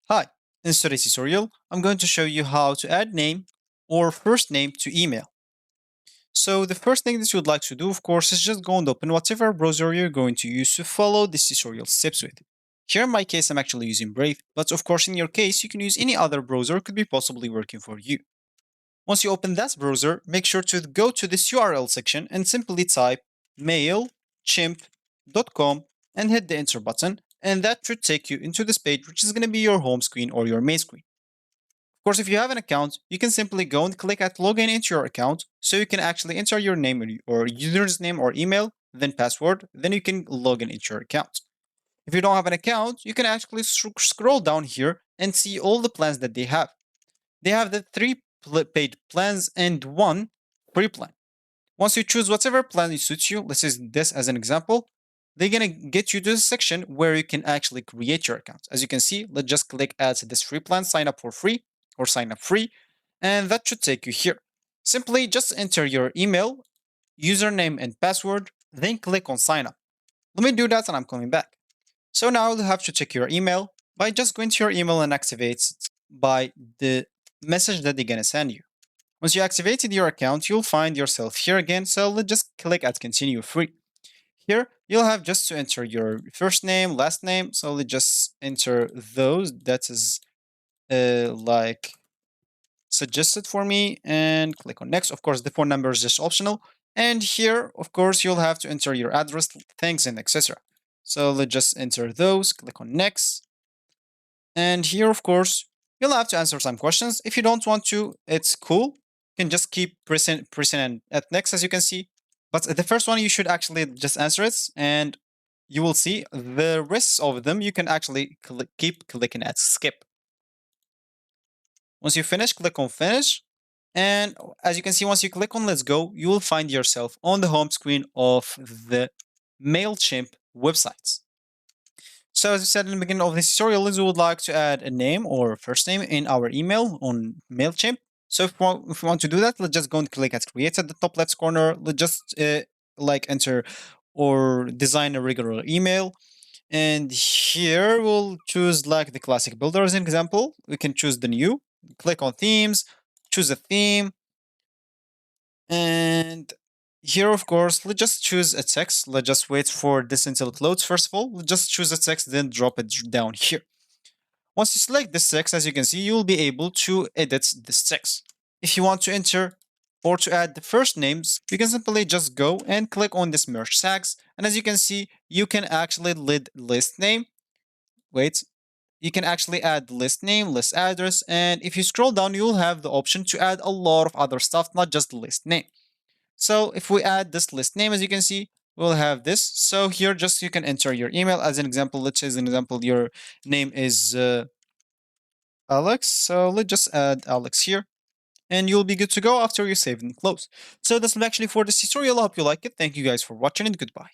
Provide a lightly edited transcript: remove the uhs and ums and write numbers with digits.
Hi, in today's tutorial, I'm going to show you how to add name or first name to email. So the first thing that you would like to do, of course, is just go and open whatever browser you're going to use to follow this tutorial steps with. Here in my case, I'm actually using Brave, but of course in your case, you can use any other browser could be possibly working for you. Once you open that browser, make sure to go to this URL section and simply type mailchimp.com and hit the enter button, and that should take you into this page, which is going to be your home screen or your main screen. Of course, if you have an account, you can simply go and click at login into your account so you can actually enter your name or user's name or email, then password, then you can log in into your account. If you don't have an account, you can actually scroll down here and see all the plans that they have. They have the three paid plans and one free plan. Once you choose whatever plan suits you, let's use this as an example, they're gonna get you to the section where you can actually create your account. As you can see, let's just click add to this free plan, sign up for free or sign up free, and that should take you here. Simply just enter your email, username and password, then click on sign up. Let me do that and I'm coming back. So now you have to check your email by just going to your email and activate it by the message that they're gonna send you. Once you activated your account, you'll find yourself here again, so let's just click at continue free. Here, you'll have just to enter your first name, last name, so let's just enter those that is like suggested for me and click on next. Of course, the phone number is just optional. And here, of course, you'll have to enter your address, things, and etc. So let's just enter those, click on next. And here, of course, you'll have to answer some questions. If you don't want to, it's cool. You can just keep pressing at next, as you can see. But the first one, you should actually just answer it, and you will see the rest of them. You can actually keep clicking at skip. Once you finish, click on finish. And as you can see, once you click on let's go, you will find yourself on the home screen of the Mailchimp websites. So as I said in the beginning of this tutorial, we would like to add a name or first name in our email on Mailchimp. So if we want to do that, let's just go and click at create at the top left corner. Let's just like enter or design a regular email. And here we'll choose like the classic builder as an example. We can choose the new, click on themes, choose a theme. And here, of course, let's just choose a text. Let's just wait for this until it loads. First of all, let's just choose a text, then drop it down here. Once you select this text, as you can see, you'll be able to edit this text. If you want to enter or to add the first names, you can simply just go and click on this merge tags. And as you can see, you can actually list name. Wait, you can actually add list name, list address. And if you scroll down, you'll have the option to add a lot of other stuff, not just the list name. So if we add this list name, as you can see, we'll have this. So here, just you can enter your email as an example. Let's say as an example, your name is Alex. So let's just add Alex here. And you'll be good to go after you save and close. So that's actually for this tutorial. I hope you like it. Thank you guys for watching and goodbye.